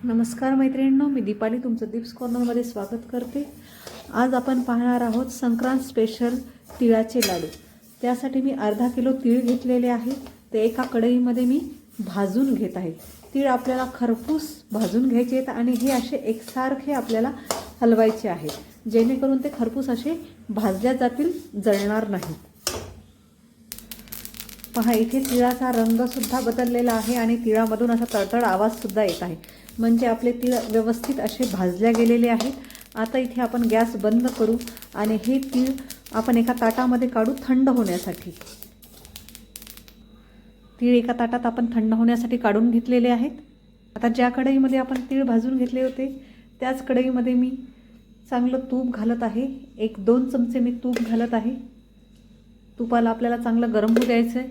नमस्कार मैत्रिणींनो, मी दीपाली तुमचं दीप्स कॉर्नरमध्ये स्वागत करते। आज आपण पाहणार आहोत संक्रांत स्पेशल तिळाचे लाडू। त्यासाठी मी अर्धा किलो तीळ घेतलेले आहे। ते एका कढईमध्ये मी भाजून घेत आहे। तीळ आपल्याला खरपूस भाजून घ्यायचे आहेत आणि हे असे एकसारखे आपल्याला हलवायचे आहेत, जेणेकरून ते खरपूस असे भाजल्या जातील, जळणार नाही। पहा, इथे तिळाचा रंगसुद्धा बदललेला आहे आणि तिळामधून असा तळतळ आवाजसुद्धा येत आहे, म्हणजे आपले तीळ व्यवस्थित असे भाजल्या गेलेले आहेत। आता इथे आपण गॅस बंद करू आणि हे तीळ आपण एका ताटामध्ये काढू थंड होण्यासाठी। तीळ एका ताटात आपण थंड होण्यासाठी काढून घेतलेले आहेत। आता ज्या कढईमध्ये आपण तीळ भाजून घेतले होते त्याच कढईमध्ये मी चांगलं तूप घालत आहे। 1-2 चमचे मी तूप घालत आहे। तुपाला आपल्याला चांगलं गरम होऊ द्यायचं आहे।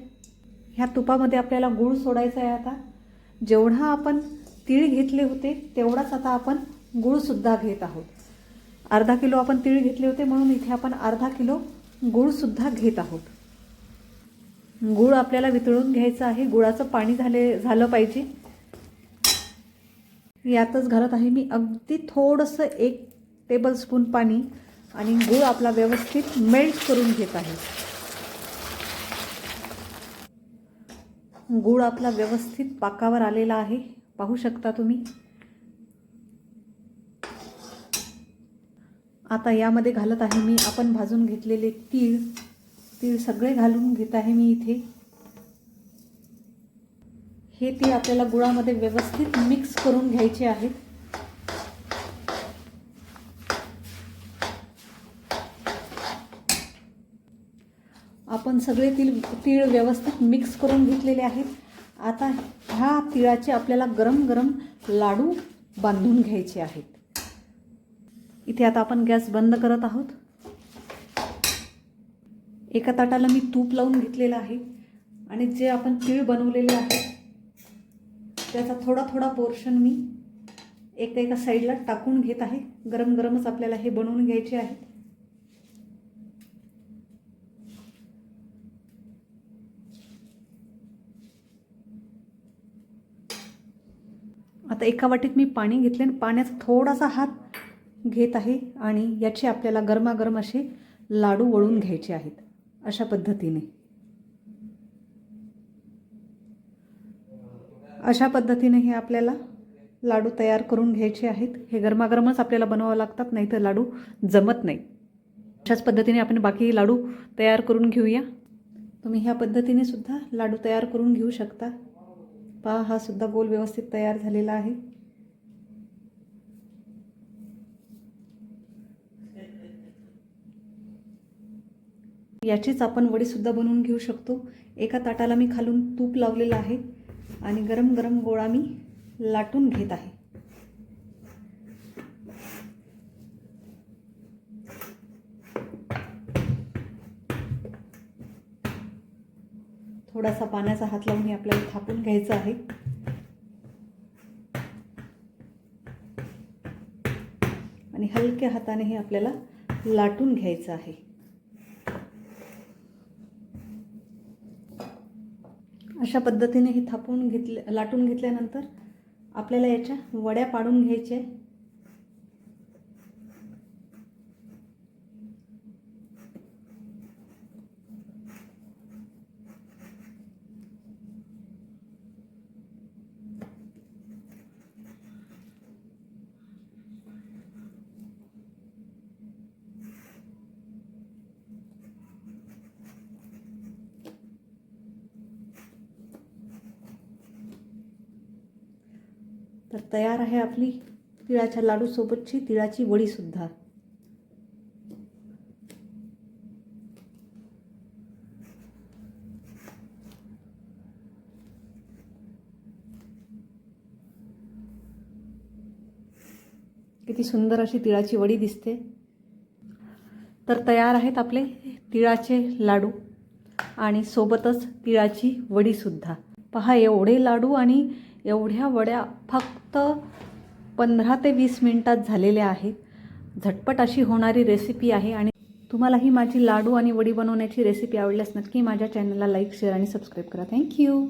ह्या तुपामध्ये आपल्याला गूळ सोडायचा आहे। आता जेवढा आपण तीळ घेतले होते तेवढाच आता आपण गूळसुद्धा घेत आहोत। अर्धा किलो आपण तीळ घेतले होते, म्हणून इथे आपण अर्धा किलो गूळसुद्धा घेत आहोत। गूळ आपल्याला वितळून घ्यायचं आहे, गुळाचं पाणी झालं पाहिजे। यातच घालत आहे मी अगदी थोडंसं 1 टेबलस्पून पाणी आणि गूळ आपला व्यवस्थित मेल्ट करून घेत आहे। गूळ आपला व्यवस्थित पाकावर आलेला आहे, पाहू शकता तुम्ही। आता यामध्ये घालत आहे मी आपण भाजून घेतलेले तीळ सगळे घालून घेत आहे मी इथे। हे तीळ आपल्याला गुळामध्ये व्यवस्थित मिक्स करून घ्यायचे आहेत। आपण सगळे तीळ व्यवस्थित मिक्स करून घेतलेले आहेत। आता ह्या तिळाचे आपल्याला गरम गरम लाडू बांधून घ्यायचे आहेत। इथे आता आपण गॅस बंद करत आहोत। एका ताटाला मी तूप लावून घेतलेलं आहे आणि जे आपण तीळ बनवलेले आहे त्याचा थोडा थोडा पोर्शन मी एका साईडला टाकून घेत आहे। गरम गरमच आपल्याला हे बनवून घ्यायचे आहे। आता एका वाटीत मी पाणी घेतले आणि पाण्याचा थोडासा हात घेत आहे आणि याचे आपल्याला गरमागरम असे लाडू वळून घ्यायचे आहेत। अशा पद्धतीने हे आपल्याला लाडू तयार करून घ्यायचे आहेत। हे गरमागरमच आपल्याला बनवावं लागतात, नाहीतर लाडू जमत नाही। अशाच पद्धतीने आपण बाकी लाडू तयार करून घेऊया। तुम्ही ह्या पद्धतीने सुद्धा लाडू तयार करून घेऊ शकता। पहा, हा सुद्धा गोल व्यवस्थित तयार झालेला आहे। याचीच आपण वडी सुद्धा बनवून घेऊ शकतो। एका ताटाला मी खालून तूप लावलेलं आहे आणि गरम गरम गोळा मी लाटून घेत आहे। थोडासा पाण्याचा हात लावून हे आपल्याला थापून घ्यायचं आहे आणि हलक्या हाताने हे आपल्याला लाटून घ्यायचं आहे। अशा पद्धतीने हे लाटून घेतल्यानंतर आपल्याला याच्या वड्या पाडून घ्यायच्या। तर तयार आहे आपली तिळाच्या लाडू सोबतची तिळाची वडी सुद्धा। किती सुंदर अशी तिळाची वडी दिसते। तर तयार आहेत आपले तिळाचे लाडू आणि सोबतच तिळाची वडी सुद्धा। पहा, एवढे लाडू आणि एवढ्या वड्या फक्त 15 ते 20 मिनिटात झालेल्या आहेत। झटपट अशी होणारी रेसिपी आहे आणि तुम्हाला ही माझी लाडू आणि वडी बनवण्याची रेसिपी आवडल्यास नक्की माझ्या चॅनलला लाईक, शेअर आणि सबस्क्राईब करा। थँक्यू।